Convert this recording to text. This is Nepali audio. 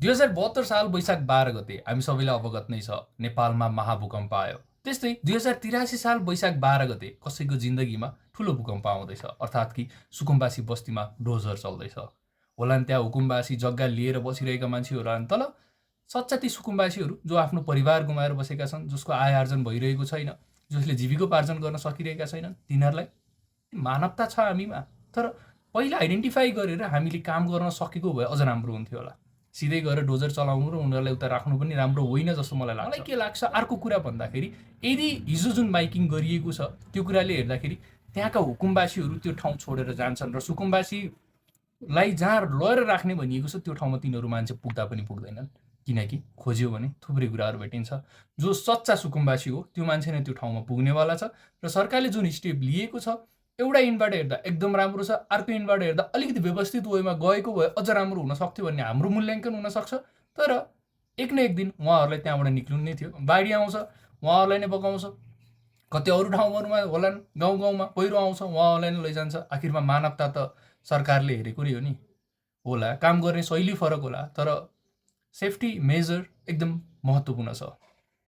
2072 साल वैशाख 12 गते हामी सबैलाई अवगत नै छ नेपालमा महाभूकम्प आयो। त्यस्तै 2083 साल वैशाख 12 गते कसैको जिन्दगीमा ठुलो भूकम्प आउँदैछ, अर्थात् कि सुकुम्बासी बस्तीमा डोजर चल्दैछ। होला नि त्यहाँ हुकुमबासी जग्गा लिएर बसिरहेका मान्छेहरू होला नि, तल सच्चा ती सुकुम्बासीहरू जो आफ्नो परिवार गुमाएर बसेका छन्, जसको आय आर्जन भइरहेको छैन, जसले जीविकोपार्जन गर्न सकिरहेका छैनन्, तिनीहरूलाई मानवता छ हामीमा। तर पहिला आइडेन्टिफाई गरेर हामीले काम गर्न सकेको भए अझ राम्रो हुन्थ्यो होला। सिधै गएर डोजर चलाउनु र उनीहरूलाई उता राख्नु पनि राम्रो होइन जस्तो मलाई लाग्छ। मलाई के लाग्छ, अर्को कुरा भन्दाखेरि यदि हिजो जुन माइकिङ गरिएको छ त्यो कुराले हेर्दाखेरि त्यहाँका हुकुमबासीहरू त्यो ठाउँ छोडेर जान्छन् र सुकुम्बासीलाई जहाँ लगेर राख्ने भनिएको छ त्यो ठाउँमा तिनीहरू मान्छे पुग्दा पनि पुग्दैनन्, किनकि खोज्यो भने थुप्रै कुराहरू भेटिन्छ। जो सच्चा सुकुम्बासी हो त्यो मान्छे नै त्यो ठाउँमा पुग्नेवाला छ। र सरकारले जुन स्टेप लिएको छ एउटा इन्बाट हेर्दा एकदम राम्रो छ, अर्को इन्बाट हेर्दा अलिकति व्यवस्थित वेमा गएको भए अझ राम्रो हुन सक्थ्यो भन्ने हाम्रो मूल्याङ्कन हुनसक्छ। तर एक न एक दिन उहाँहरूलाई त्यहाँबाट निक्लिनु नै थियो। बाढी आउँछ उहाँहरूलाई नै बगाउँछ, कतै अरू ठाउँहरूमा होलान्, गाउँ गाउँमा पहिरो आउँछ उहाँहरूलाई नै लैजान्छ। आखिरमा मानवता त सरकारले हेरेको नै हो नि। होला काम गर्ने शैली फरक होला, तर सेफ्टी मेजर एकदम महत्त्वपूर्ण छ।